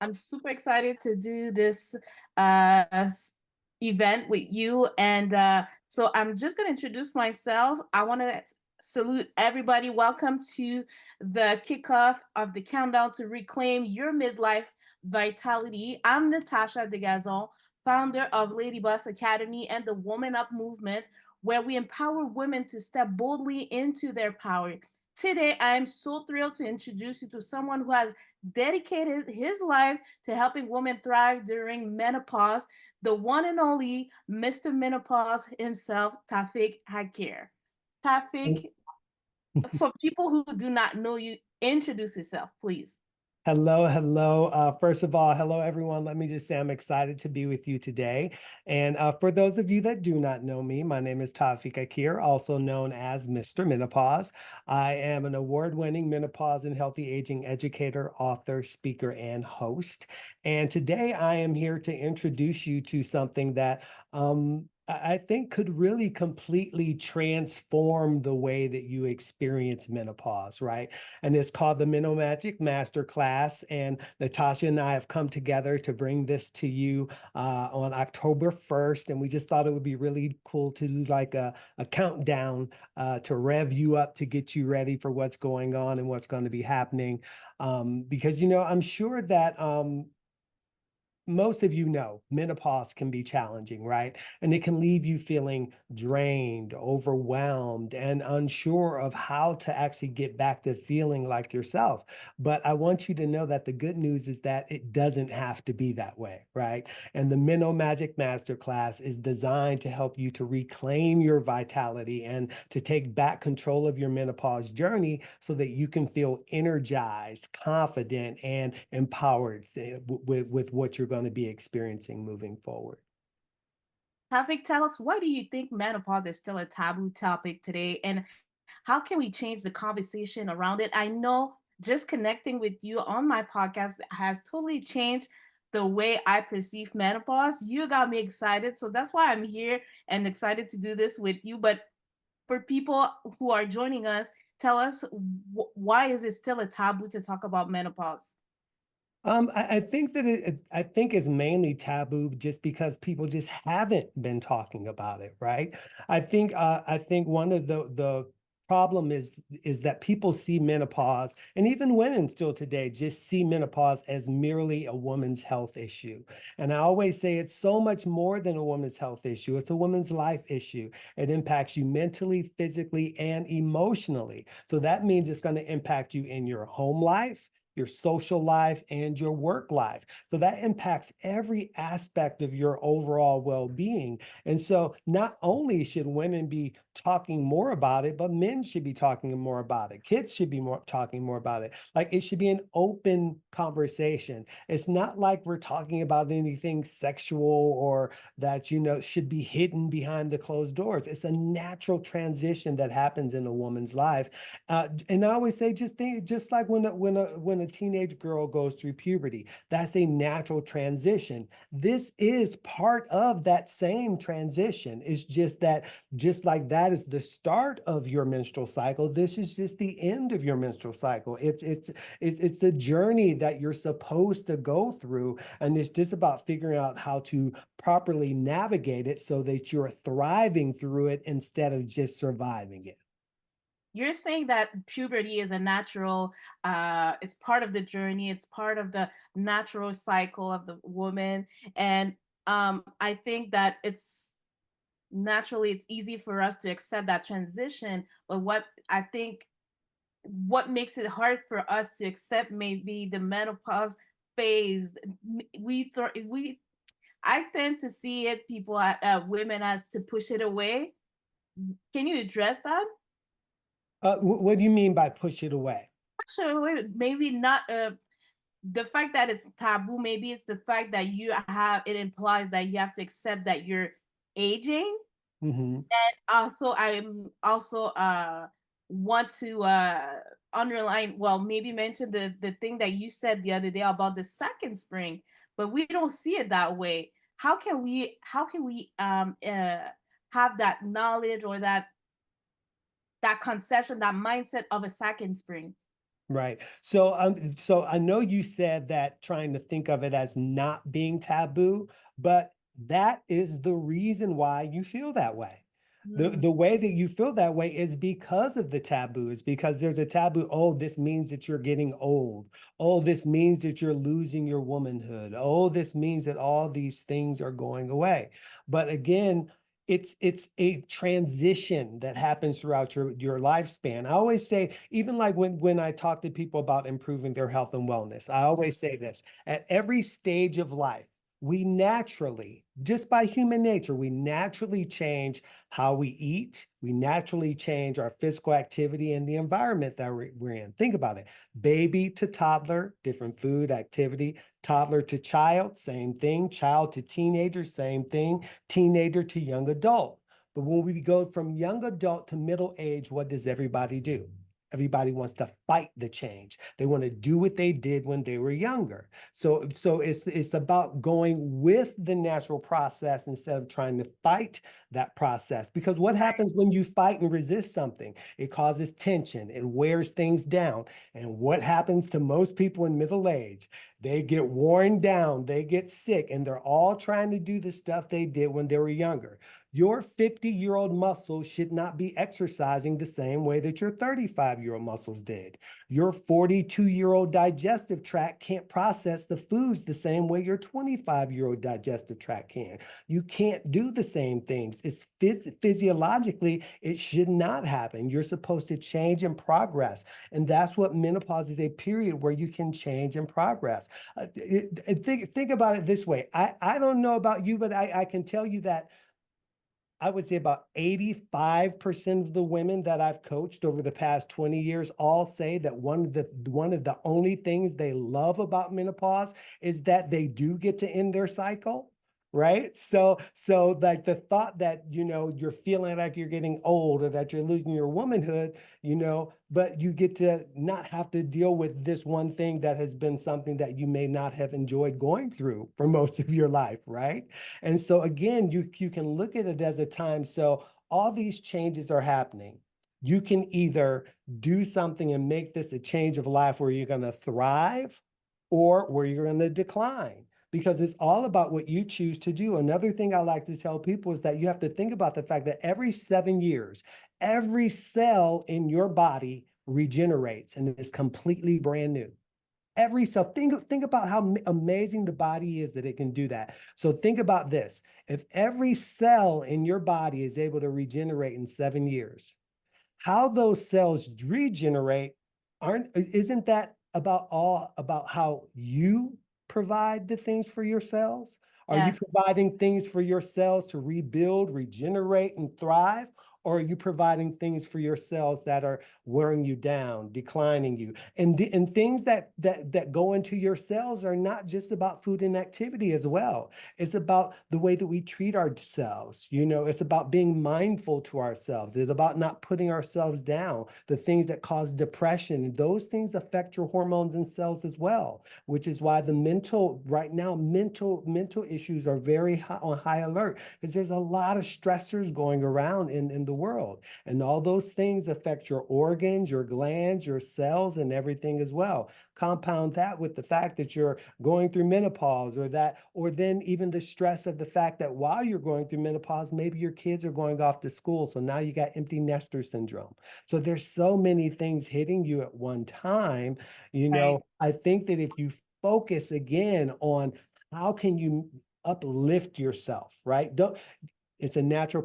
I'm super excited to do this uh, s- event with you. And so I'm just going to introduce myself. I want to salute everybody. Welcome to the kickoff of the countdown to reclaim your midlife vitality. I'm Natasha DeGazon, founder of Lady Boss Academy and the Woman Up movement, where we empower women to step boldly into their power. Today, I am so thrilled to introduce you to someone who has dedicated his life to helping women thrive during menopause, the one and only Mr. Menopause himself, Tafik Hakir. Tafik, for people who do not know you, introduce yourself, please. Hello, hello. First of all, hello, everyone. Let me just say I'm excited to be with you today. And for those of you that do not know me, my name is Tawfiq Akir, also known as Mr. Menopause. I am an award-winning menopause and healthy aging educator, author, speaker, and host. And today I am here to introduce you to something that I think could really completely transform the way that you experience menopause, right? And it's called the Meno Magic Masterclass. And Natasha and I have come together to bring this to you on October 1st. And we just thought it would be really cool to do like a countdown to rev you up to get you ready for what's going on and what's going to be happening. Because, I'm sure that most of you know menopause can be challenging, right? And it can leave you feeling drained, overwhelmed, and unsure of how to actually get back to feeling like yourself. But I want you to know that the good news is that it doesn't have to be that way, right? And the Meno Magic Masterclass is designed to help you to reclaim your vitality and to take back control of your menopause journey so that you can feel energized, confident, and empowered with what you're going to be experiencing moving forward. Tafik, tell us, why do you think menopause is still a taboo topic today? And how can we change the conversation around it? I know just connecting with you on my podcast has totally changed the way I perceive menopause. You got me excited. So that's why I'm here and excited to do this with you. But for people who are joining us, tell us, why is it still a taboo to talk about menopause? I think that I think it's mainly taboo just because people just haven't been talking about it, right? I think one of the problem is that people see menopause, and even women still today just see menopause as merely a woman's health issue. And I always say it's so much more than a woman's health issue. It's a woman's life issue. It impacts you mentally, physically, and emotionally. So that means it's going to impact you in your home life, your social life, and your work life. So that impacts every aspect of your overall well being. And so not only should women be talking more about it, but men should be talking more about it. Kids should be talking more about it. Like it should be an open conversation. It's not like we're talking about anything sexual or that, should be hidden behind the closed doors. It's a natural transition that happens in a woman's life. And I always say, just think, just like when a teenage girl goes through puberty, that's a natural transition. This is part of that same transition. It's just that, just like that is the start of your menstrual cycle, this is just the end of your menstrual cycle. It's a journey that you're supposed to go through, and it's just about figuring out how to properly navigate it so that you're thriving through it instead of just surviving it. You're saying that puberty is a natural, it's part of the journey, it's part of the natural cycle of the woman. And I think that it's easy for us to accept that transition. But what makes it hard for us to accept maybe the menopause phase. We I tend to see it, people, women, as to push it away. Can you address that? What do you mean by push it away? Sure, maybe not the fact that it's taboo. Maybe it's the fact that it implies that you have to accept that you're aging. Mhm. And also, I'm also want to underline, well, maybe mention the thing that you said the other day about the second spring, but we don't see it that way. How can we have that knowledge, or that conception, that mindset of a second spring? Right. So I know you said that trying to think of it as not being taboo, but that is the reason why you feel that way. Mm, The way that you feel that way is because of the taboo, is because there's a taboo. Oh, this means that you're getting old. Oh, this means that you're losing your womanhood. Oh, this means that all these things are going away. But again, it's a transition that happens throughout your lifespan. I always say, even like when I talk to people about improving their health and wellness, I always say this: at every stage of life, we naturally, just by human nature, we naturally change how we eat. We naturally change our physical activity and the environment that we're in. Think about it: baby to toddler, different food activity; toddler to child, same thing; child to teenager, same thing; teenager to young adult. But when we go from young adult to middle age, what does everybody do? Everybody wants to fight the change. They want to do what they did when they were younger. So it's about going with the natural process instead of trying to fight that process. Because what happens when you fight and resist something? It causes tension. It wears things down. And what happens to most people in middle age? They get worn down, they get sick, and they're all trying to do the stuff they did when they were younger. Your 50-year-old muscles should not be exercising the same way that your 35-year-old muscles did. Your 42-year-old digestive tract can't process the foods the same way your 25-year-old digestive tract can. You can't do the same things. It's physiologically, it should not happen. You're supposed to change and progress. And that's what menopause is: a period where you can change and progress. Think about it this way. I don't know about you, but I can tell you that I would say about 85% of the women that I've coached over the past 20 years all say that one of the only things they love about menopause is that they do get to end their cycle. Right. So like the thought that, you're feeling like you're getting old or that you're losing your womanhood, but you get to not have to deal with this one thing that has been something that you may not have enjoyed going through for most of your life. Right. And so again, you can look at it as a time. So all these changes are happening. You can either do something and make this a change of life where you're going to thrive or where you're going to decline, because it's all about what you choose to do. Another thing I like to tell people is that you have to think about the fact that every 7 years, every cell in your body regenerates and is completely brand new. Every cell. Think about how amazing the body is that it can do that. So think about this. If every cell in your body is able to regenerate in 7 years, how those cells regenerate isn't that about how you provide the things for your cells? Are you yes. providing things for your cells to rebuild, regenerate, and thrive? Or are you providing things for your cells that are wearing you down, declining you? And things that go into your cells are not just about food and activity as well. It's about the way that we treat ourselves. It's about being mindful to ourselves. It's about not putting ourselves down. The things that cause depression, those things affect your hormones and cells as well, which is why right now, mental issues are very high, on high alert, because there's a lot of stressors going around in the world. And all those things affect your organs, your glands, your cells, and everything as well. Compound that with the fact that you're going through menopause, or then even the stress of the fact that while you're going through menopause, maybe your kids are going off to school. So now you got empty nester syndrome. So there's so many things hitting you at one time. Right. I think that if you focus again on how can you uplift yourself, right? Don't It's a natural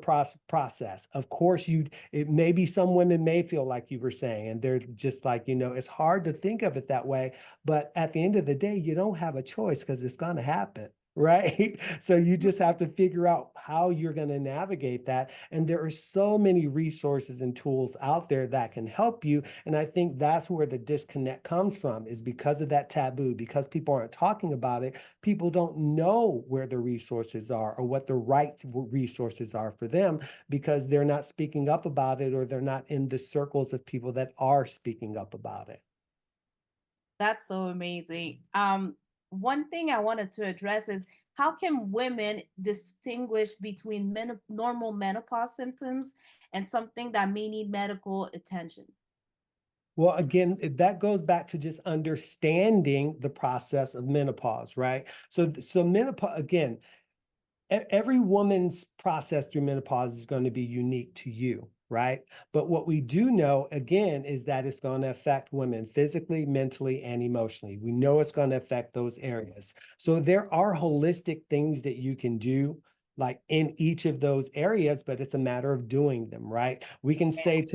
process. Of course, it maybe some women may feel like you were saying, and they're just like, it's hard to think of it that way. But at the end of the day, you don't have a choice because it's going to happen. Right. So you just have to figure out how you're going to navigate that. And there are so many resources and tools out there that can help you. And I think that's where the disconnect comes from, is because of that taboo, because people aren't talking about it. People don't know where the resources are or what the right resources are for them, because they're not speaking up about it, or they're not in the circles of people that are speaking up about it. That's so amazing. One thing I wanted to address is how can women distinguish between normal menopause symptoms and something that may need medical attention? Well, again, that goes back to just understanding the process of menopause, right? So menopause, again, every woman's process through menopause is going to be unique to you, right? But what we do know, again, is that it's going to affect women physically, mentally, and emotionally. We know it's going to affect those areas. So there are holistic things that you can do, like in each of those areas, but it's a matter of doing them, right? We can say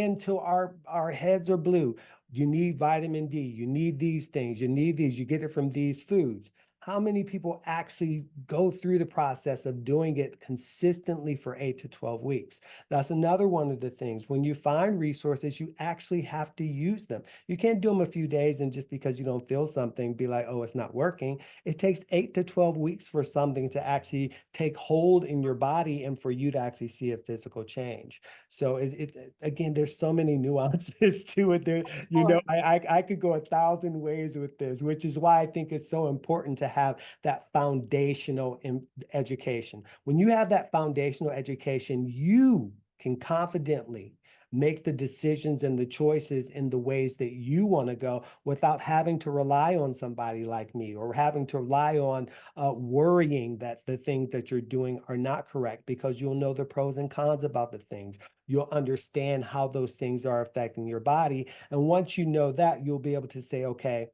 until our heads are blue, you need vitamin D, you need these things, you need these, you get it from these foods. How many people actually go through the process of doing it consistently for 8 to 12 weeks? That's another one of the things. When you find resources, you actually have to use them. You can't do them a few days and just because you don't feel something, be like, oh, it's not working. It takes 8 to 12 weeks for something to actually take hold in your body and for you to actually see a physical change. So again, there's so many nuances to it. There, Oh, I could go 1,000 ways with this, which is why I think it's so important to have that foundational education. When you have that foundational education, you can confidently make the decisions and the choices in the ways that you want to go without having to rely on somebody like me or having to rely on worrying that the things that you're doing are not correct because you'll know the pros and cons about the things. You'll understand how those things are affecting your body. And once you know that, you'll be able to say, okay,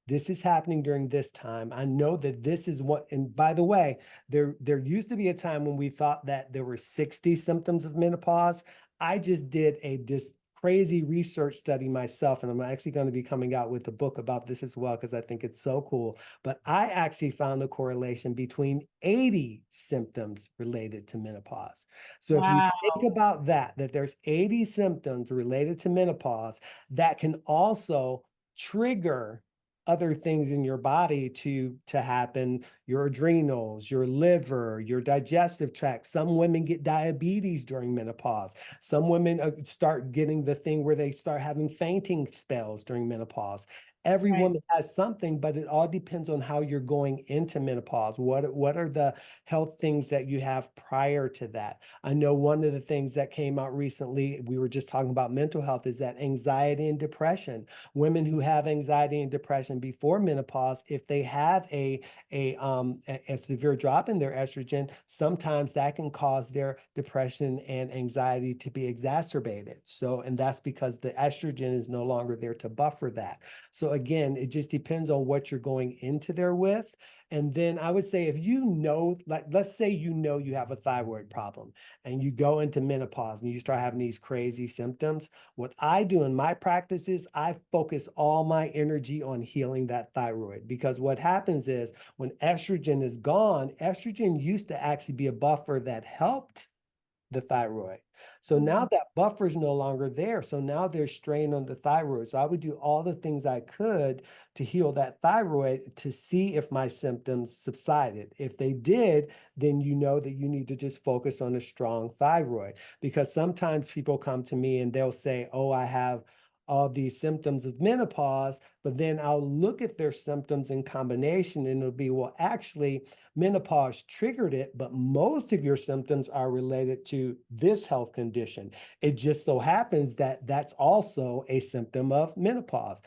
this is happening during this time. I know that this is what, and by the way, there used to be a time when we thought that there were 60 symptoms of menopause. I just did this crazy research study myself, and I'm actually going to be coming out with a book about this as well because I think it's so cool. But I actually found a correlation between 80 symptoms related to menopause. So if you wow. think about that there's 80 symptoms related to menopause that can also trigger other things in your body to happen, your adrenals, your liver, your digestive tract. Some women get diabetes during menopause. Some women start getting the thing where they start having fainting spells during menopause. Every Right. woman has something, but it all depends on how you're going into menopause. What are the health things that you have prior to that? I know one of the things that came out recently, we were just talking about mental health, is that anxiety and depression. Women who have anxiety and depression before menopause, if they have a severe drop in their estrogen, sometimes that can cause their depression and anxiety to be exacerbated. So, and that's because the estrogen is no longer there to buffer that. So again, it just depends on what you're going into there with. And then I would say if you know, like, let's say you know you have a thyroid problem and you go into menopause and you start having these crazy symptoms. What I do in my practice is I focus all my energy on healing that thyroid because what happens is when estrogen is gone, estrogen used to actually be a buffer that helped the thyroid. So now Mm. that buffer is no longer there. So now there's strain on the thyroid. So I would do all the things I could to heal that thyroid to see if my symptoms subsided. If they did, then you know that you need to just focus on a strong thyroid because sometimes people come to me and they'll say, oh, I have all these symptoms of menopause, but then I'll look at their symptoms in combination and it'll be, well, actually, menopause triggered it, but most of your symptoms are related to this health condition. It just so happens that that's also a symptom of menopause.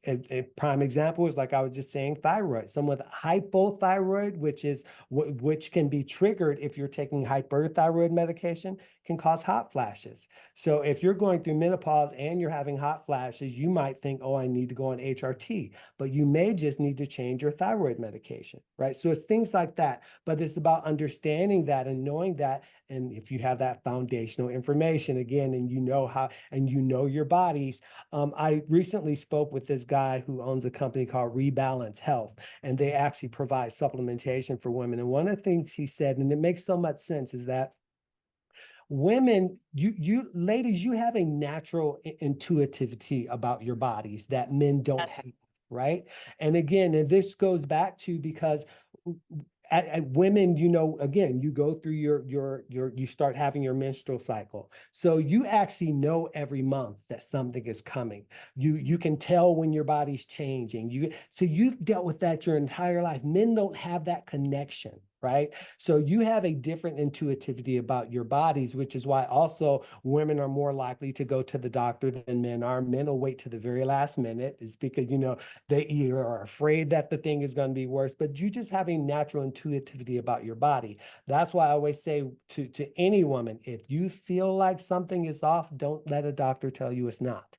A prime example is like I was just saying, thyroid. Someone with hypothyroid, which can be triggered if you're taking hyperthyroid medication, can cause hot flashes. So if you're going through menopause and you're having hot flashes, you might think, oh, I need to go on HRT, but you may just need to change your thyroid medication, right? So it's things like that, but it's about understanding that and knowing that. And if you have that foundational information again, and you know how, and you know your bodies. I recently spoke with this guy who owns a company called Rebalance Health, and they actually provide supplementation for women. And one of the things he said, and it makes so much sense, is that women, you ladies, you have a natural intuitivity about your bodies that men don't have, right? And again, and this goes back to because at women, you know, again, you go through you start having your menstrual cycle. So you actually know every month that something is coming. You can tell when your body's changing. So you've dealt with that your entire life. Men don't have that connection. right? So you have a different intuitivity about your bodies, which is why also women are more likely to go to the doctor than men are. Men will wait to the very last minute. It's because, they either are afraid that the thing is going to be worse, but you just have a natural intuitivity about your body. That's why I always say to any woman, if you feel like something is off, don't let a doctor tell you it's not.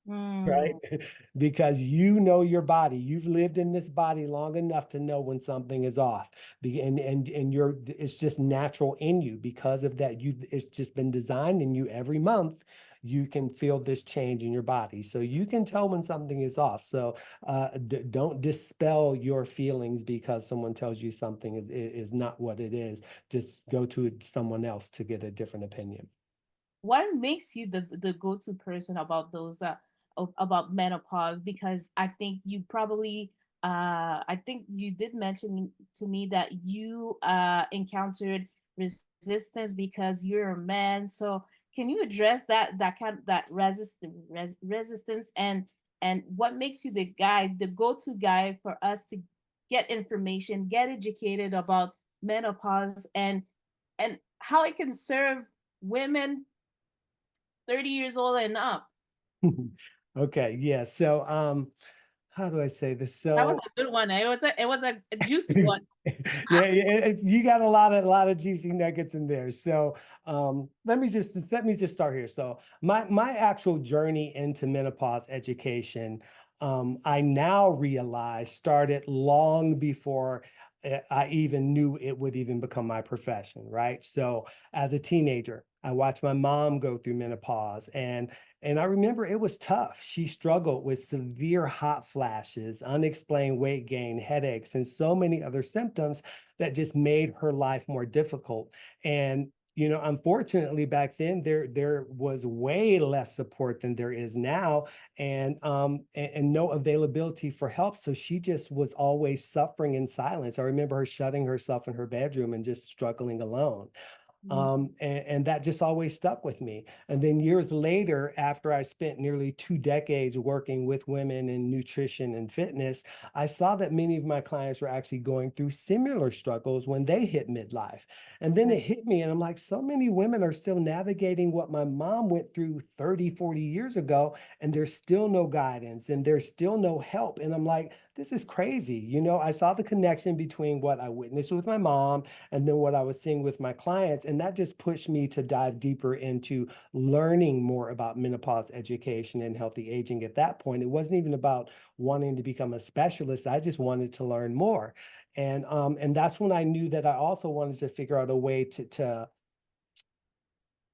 Right? Mm. Because you know your body. You've lived in this body long enough to know when something is off. And you're it's just natural in you because of that. It's just been designed in you every month. You can feel this change in your body. So you can tell when something is off. So don't dispel your feelings because someone tells you something is not what it is. Just go to someone else to get a different opinion. What makes you the go-to person about those about menopause? Because I think you probably I think you did mention to me that you encountered resistance because you're a man. So can you address that kind of that resistance, and what makes you the guy, the go-to guy for us to get information, get educated about menopause, and how it can serve women 30 years old and up? Okay, yeah. So how do I say this? That was So a good one. It was a juicy yeah, one. you got a lot of juicy nuggets in there. So let me just start here. So my actual journey into menopause education, I now realize started long before I even knew it would even become my profession, right? So as a teenager, I watched my mom go through menopause, and I remember it was tough. She struggled with severe hot flashes, unexplained weight gain, headaches, and so many other symptoms that just made her life more difficult. And unfortunately, back then there was way less support than there is now, and no availability for help. So she just was always suffering in silence. I remember her shutting herself in her bedroom and just struggling alone. Mm. And that just always stuck with me. And then years later, after I spent nearly 2 decades working with women in nutrition and fitness, I saw that many of my clients were actually going through similar struggles when they hit midlife. And then Right, it hit me, and I'm like, so many women are still navigating what my mom went through 30, 40 years ago, and there's still no guidance and there's still no help. And I'm like, this is crazy. I saw the connection between what I witnessed with my mom and then what I was seeing with my clients. And that just pushed me to dive deeper into learning more about menopause education and healthy aging. At that point, it wasn't even about wanting to become a specialist. I just wanted to learn more. And that's when I knew that I also wanted to figure out a way to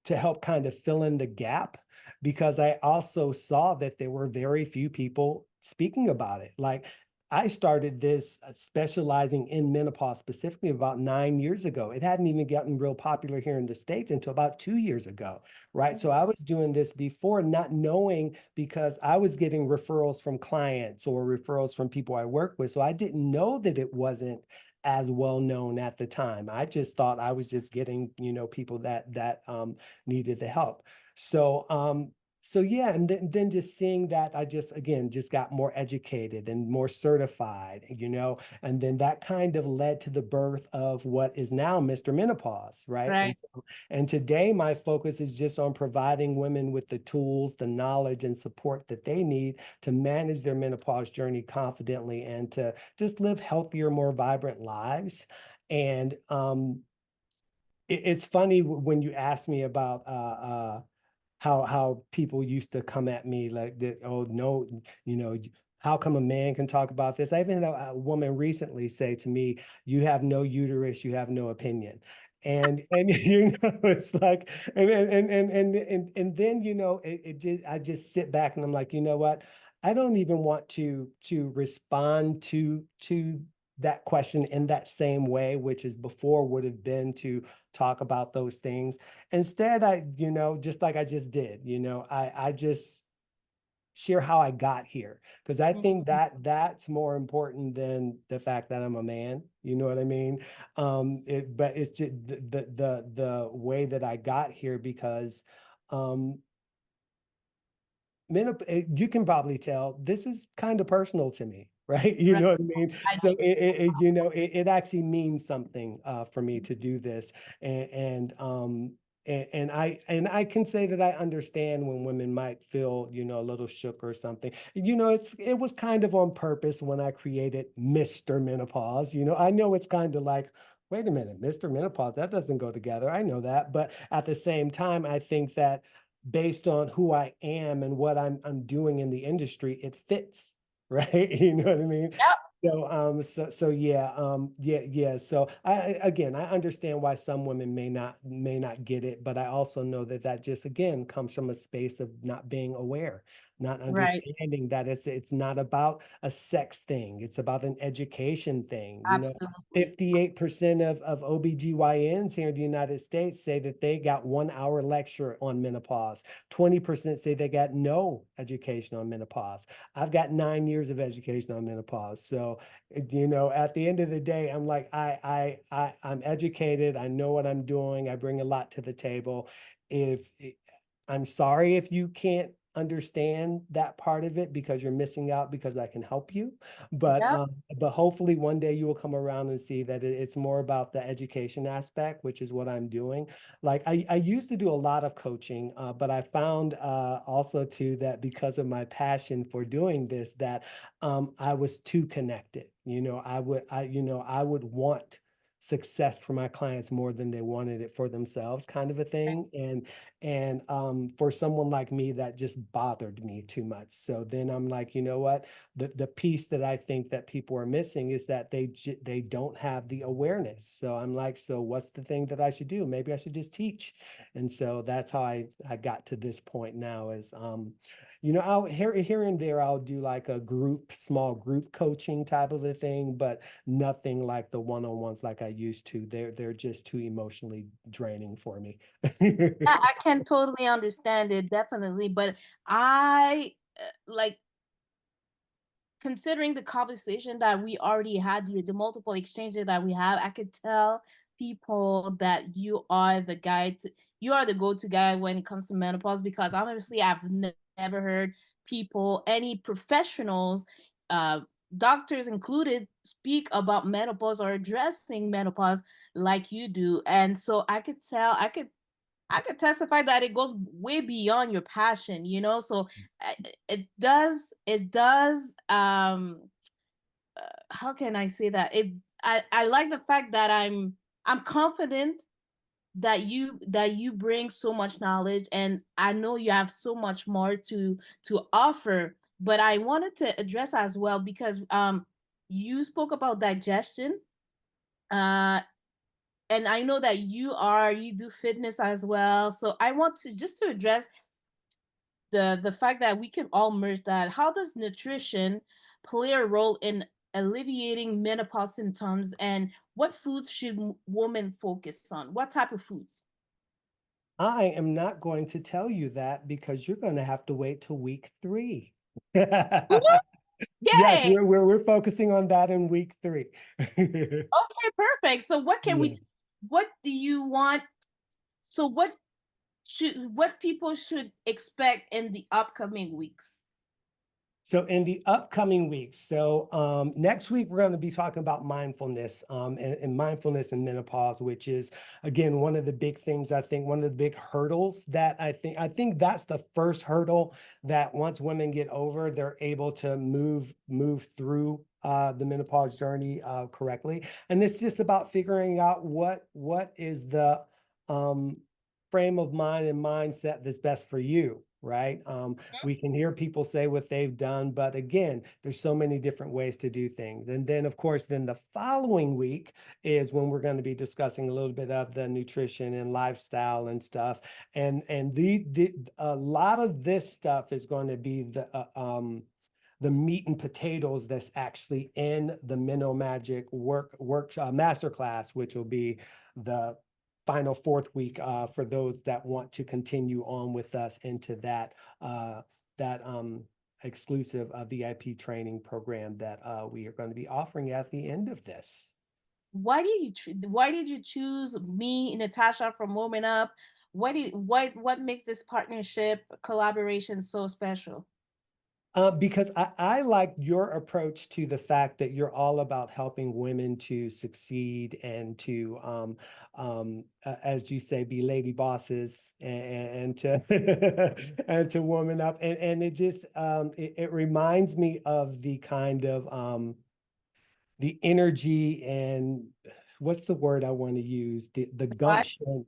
help kind of fill in the gap, because I also saw that there were very few people speaking about it. Like, I started this specializing in menopause specifically about 9 years ago. It hadn't even gotten real popular here in the States until about 2 years ago, right? So I was doing this before, not knowing, because I was getting referrals from clients or referrals from people I work with. So I didn't know that it wasn't as well known at the time. I just thought I was just getting, people that needed the help. So yeah, and then just seeing that, I just again just got more educated and more certified, and then that kind of led to the birth of what is now Mr. Menopause, right? right, And today my focus is just on providing women with the tools, the knowledge, and support that they need to manage their menopause journey confidently and to just live healthier, more vibrant lives. And it's funny when you ask me about how people used to come at me like that. Oh no, how come a man can talk about this? I even had a woman recently say to me, "You have no uterus, you have no opinion." And it's like, and then it just, I just sit back and I'm like, you know what, I don't even want to respond to that question in that same way, which is before would have been to talk about those things. Instead, just like I just did, I just share how I got here, because I think mhm, that's more important than the fact that I'm a man. You know what I mean? But it's just the way that I got here, because um, you can probably tell this is kind of personal to me. right? You Right. know what I mean? I So do. it actually means something for me to do this, and and I can say that I understand when women might feel, a little shook or something. It was kind of on purpose when I created Mr. Menopause. I know it's kind of like, wait a minute, Mr. Menopause, that doesn't go together. I know that, but at the same time, I think that based on who I am and what I'm doing in the industry, it fits, right? You know what I mean? Yep. So yeah, yeah. So again, I understand why some women may not get it, but I also know that that just again comes from a space of not being aware, not Right. understanding that it's not about a sex thing, it's about an education thing. Absolutely. 58% of OBGYNs here in the United States say that they got 1 hour lecture on menopause. 20% say they got no education on menopause. I've got 9 years of education on menopause. So, at the end of the day, I'm like, I'm educated. I know what I'm doing. I bring a lot to the table. If I'm sorry if you can't understand that part of it because you're missing out because I can help you. But Yep. hopefully one day you will come around and see that it's more about the education aspect, which is what I'm doing. Like I used to do a lot of coaching, but I found also too that because of my passion for doing this, that I was too connected. I would want success for my clients more than they wanted it for themselves, kind of a thing. And for someone like me, that just bothered me too much. So then I'm like, you know what? The piece that I think that people are missing is that they don't have the awareness. So I'm like, so what's the thing that I should do? Maybe I should just teach. And so that's how I got to this point now is I'll here and there I'll do like a small group coaching type of a thing, but nothing like the one-on-ones like I used to. They're just too emotionally draining for me. I can totally understand it, definitely. But I like considering the conversation that we already had here, the multiple exchanges that we have, I could tell people that you are the go-to guy when it comes to menopause because honestly, I've never heard people, any professionals, uh, doctors included, speak about menopause or addressing menopause like you do. And so I could testify that it goes way beyond your passion, so it does how can I say that? I like the fact that I'm confident that you bring so much knowledge, and I know you have so much more to offer. But I wanted to address as well because you spoke about digestion, uh and I know that you do fitness as well. So I want to just to address the fact that we can all merge that. How does nutrition play a role in alleviating menopause symptoms, and what foods should women focus on? What type of foods? I am not going to tell you that because you're going to have to wait till week 3. Ooh, Yes, yay! we're focusing on that in week 3. Okay, perfect. So Yeah. what do you want? So what people should expect in the upcoming weeks? So in the upcoming weeks, next week we're going to be talking about mindfulness, and mindfulness and menopause, which is again one of the big things. I think one of the big hurdles that I think that's the first hurdle that once women get over, they're able to move through the menopause journey correctly. And it's just about figuring out what is the um, frame of mind and mindset that's best for you, right? We can hear people say what they've done, but again, there's so many different ways to do things. And then, of course, then the following week is when we're going to be discussing a little bit of the nutrition and lifestyle and stuff. And the a lot of this stuff is going to be the meat and potatoes that's actually in the Meno Magic masterclass, which will be the final fourth week for those that want to continue on with us into that exclusive VIP training program that we are going to be offering at the end of this. Why did you choose me, Natasha, from Woman Up? What makes this partnership collaboration so special? Because I like your approach to the fact that you're all about helping women to succeed and to, as you say, be lady bosses and to and to woman up. And it just it reminds me of the kind of the energy and what's the word I want to use? The But gumption,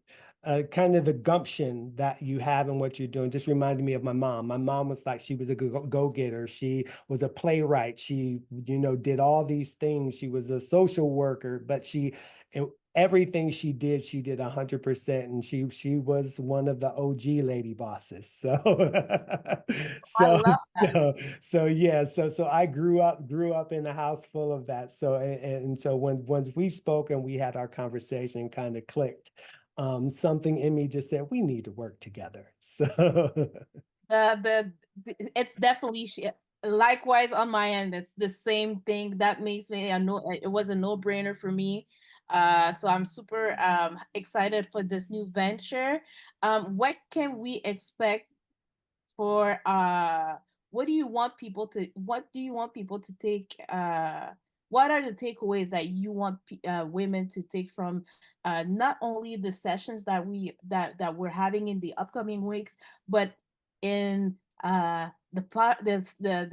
kind of the gumption that you have in what you're doing. Just reminded me of my mom. My mom was like, she was a go-getter. She was a playwright. She, did all these things. She was a social worker, but and everything she did 100%. And she was one of the OG lady bosses. So I so love so yeah, so I grew up in a house full of that. So and so when once we spoke and we had our conversation kind of clicked, something in me just said we need to work together. So it's definitely likewise on my end. It's the same thing that makes me a no. It was a no brainer for me. So I'm super excited for this new venture. What can we expect for what do you want people to take what are the takeaways that you want women to take from not only the sessions that we're having in the upcoming weeks, but in the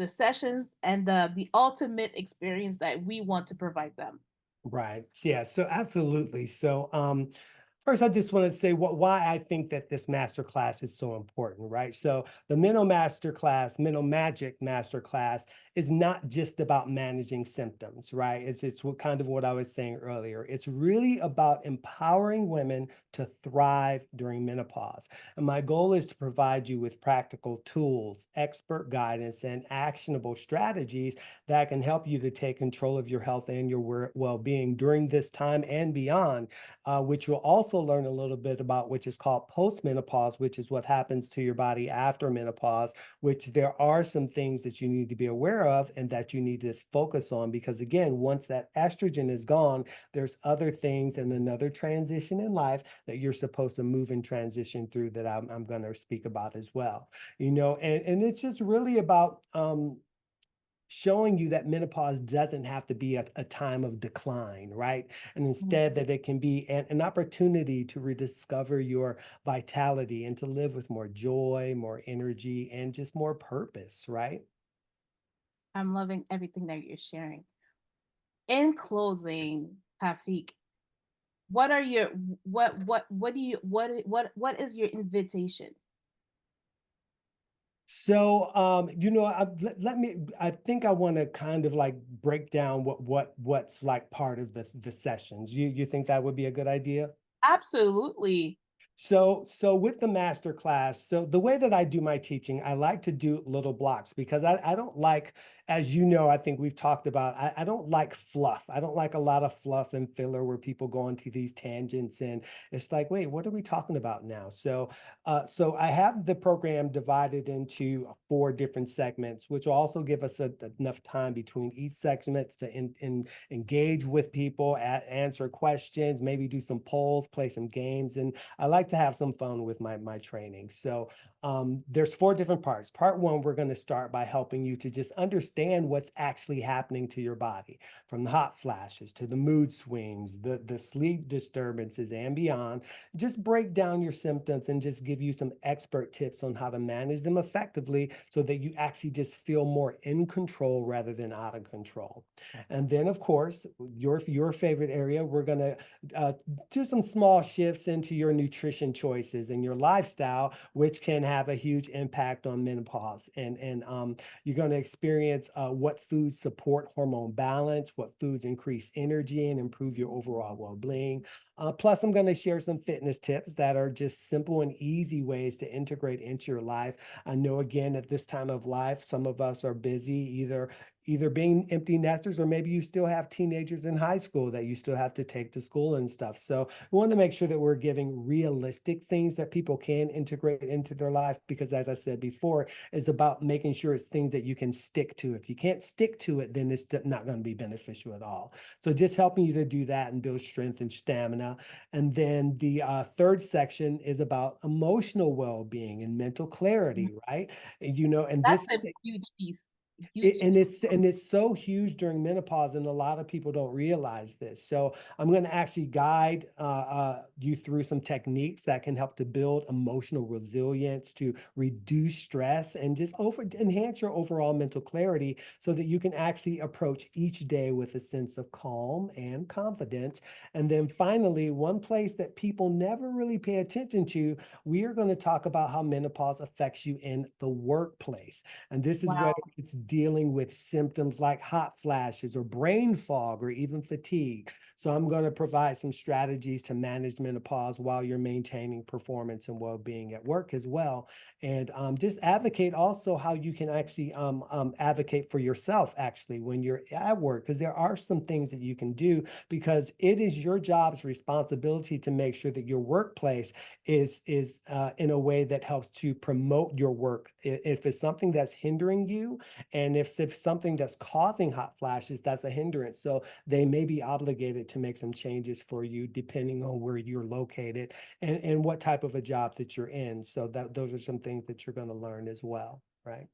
sessions and the ultimate experience that we want to provide them. right. Yeah. So absolutely. So first, I just want to say why I think that this master class is so important, right? So the Meno Magic Masterclass is not just about managing symptoms, right? It's what kind of what I was saying earlier. It's really about empowering women to thrive during menopause. And my goal is to provide you with practical tools, expert guidance, and actionable strategies that can help you to take control of your health and your well-being during this time and beyond, which you'll also learn a little bit about, which is called postmenopause, which is what happens to your body after menopause, which there are some things that you need to be aware of and that you need to focus on. Because again, once that estrogen is gone, there's other things and another transition in life that you're supposed to move and transition through that I'm going to speak about as well. And it's just really about showing you that menopause doesn't have to be a time of decline, right? And Mhm. instead that it can be an opportunity to rediscover your vitality and to live with more joy, more energy, and just more purpose, right? I'm loving everything that you're sharing. In closing, Tafik, what are your what do you what is your invitation? So, let me, I think I want to kind of like break down what's like part of the sessions. You think that would be a good idea? Absolutely. So with the master class, so the way that I do my teaching, I like to do little blocks because I don't like, as you know, I think we've talked about, I don't like fluff. I don't like a lot of fluff and filler where people go into these tangents and it's like, wait, what are we talking about now? So I have the program divided into 4 different segments, which will also give us enough time between each segments to engage with people, answer questions, maybe do some polls, play some games, and I like to have some fun with my training. So there's 4 different parts. Part one, we're going to start by helping you to just understand what's actually happening to your body, from the hot flashes to the mood swings, the sleep disturbances and beyond. Just break down your symptoms and just give you some expert tips on how to manage them effectively so that you actually just feel more in control rather than out of control. And then, of course, your favorite area, we're going to uh, do some small shifts into your nutrition choices and your lifestyle, which can have a huge impact on menopause. And you're going to experience what foods support hormone balance, what foods increase energy and improve your overall well-being. Plus, I'm going to share some fitness tips that are just simple and easy ways to integrate into your life. I know, again, at this time of life, some of us are busy, either being empty nesters, or maybe you still have teenagers in high school that you still have to take to school and stuff. So we want to make sure that we're giving realistic things that people can integrate into their life, because as I said before, it's about making sure it's things that you can stick to. If you can't stick to it, then it's not going to be beneficial at all. So just helping you to do that and build strength and stamina. And then the third section is about emotional well-being and mental clarity, right? And That's this a is huge piece. it, Huge and piece. it's so huge during menopause, and a lot of people don't realize this. So I'm going to actually guide you through some techniques that can help to build emotional resilience, to reduce stress, and just enhance your overall mental clarity, so that you can actually approach each day with a sense of calm and confidence. And then finally, one place that people never really pay attention to, we are going to talk about how menopause affects you in the workplace. And this is Wow. whether it's dealing with symptoms like hot flashes or brain fog or even fatigue. So I'm going to provide some strategies to manage menopause while you're maintaining performance and well-being at work as well. And just advocate also how you can actually advocate for yourself actually when you're at work, because there are some things that you can do, because it is your job's responsibility to make sure that your workplace is in a way that helps to promote your work. If it's something that's hindering you, and if something that's causing hot flashes, that's a hindrance. So they may be obligated to make some changes for you depending on where you're located and what type of a job that you're in. So that those are some things that you're going to learn as well, right?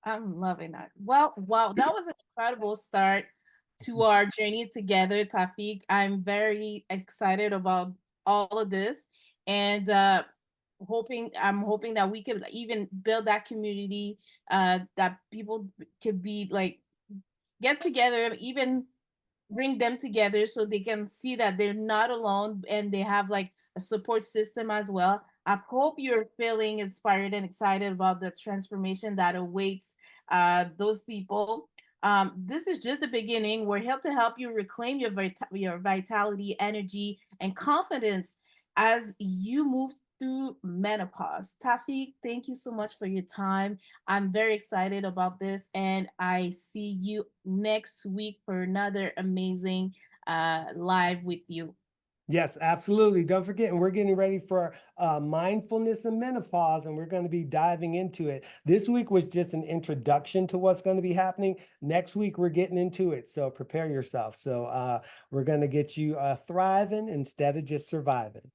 I'm loving that. Well, wow, that was an incredible start to our journey together, Tafik. I'm very excited about all of this, and I'm hoping that we could even build that community, that people could be like get together, even bring them together so they can see that they're not alone and they have like a support system as well. I hope you're feeling inspired and excited about the transformation that awaits those people. This is just the beginning. We're here to help you reclaim your vitality, energy, and confidence as you move through menopause. Tafi, thank you so much for your time. I'm very excited about this, and I see you next week for another amazing live with you. Yes, absolutely. Don't forget, and we're getting ready for mindfulness and menopause, and we're going to be diving into it. This week was just an introduction to what's going to be happening. Next week, we're getting into it. So prepare yourself. So we're going to get you thriving instead of just surviving.